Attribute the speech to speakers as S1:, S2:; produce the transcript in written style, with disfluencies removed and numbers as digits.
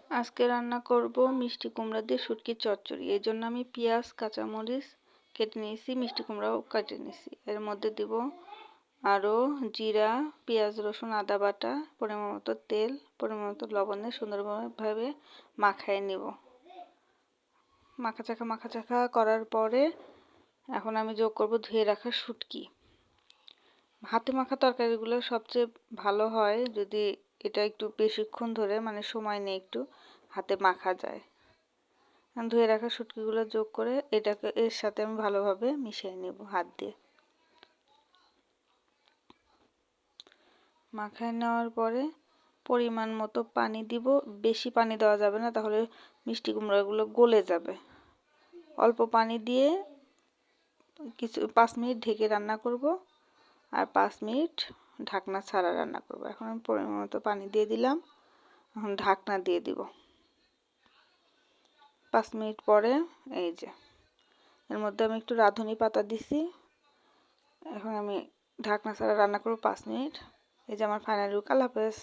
S1: আজকে রান্না করব মিষ্টি কুমড়া দিয়ে শুটকির চচ্চড়ি। এই জন্য আমি পেঁয়াজ কাঁচামরিচ কেটে নিয়েছি, মিষ্টি কুমড়াও কেটে নিয়েছি। এর মধ্যে দিব আরও জিরা, পেঁয়াজ, রসুন, আদা বাটা, পরিমাণ মতো তেল, পরিমাণ মতো লবণ দিয়ে সুন্দরভাবে মাখায় নিব। মাখা করার পরে এখন আমি যোগ করব ধুয়ে রাখা শুটকি। হাতে মাখা তরকারিগুলো সবচেয়ে ভালো হয় যদি এটা একটু বেশিক্ষণ ধরে, মানে সময় নিয়ে একটু হাতে মাখা যায়। ধুয়ে রাখা শুটকিগুলো যোগ করে এটাকে এর সাথে আমি ভালোভাবে মিশিয়ে নেব হাত দিয়ে। মাখায় নেওয়ার পরে পরিমাণ মতো পানি দিব। বেশি পানি দেওয়া যাবে না, তাহলে মিষ্টি কুমড়াগুলো গলে যাবে। অল্প পানি দিয়ে 5 মিনিট ঢেকে রান্না করব, আর 5 মিনিট ঢাকনা ছাড়া রান্না করব। এখন আমি পরিমাণ মতো পানি দিয়ে দিলাম, এখন ঢাকনা দিয়ে দিব। 5 মিনিট পরে এই যে এর মধ্যে আমি একটু রাঁধুনি পাতা দিছি। এখন আমি ঢাকনা ছাড়া রান্না করব 5 মিনিট। এই যে আমার ফাইনাল লুক। আল্লাহ হাফেজ।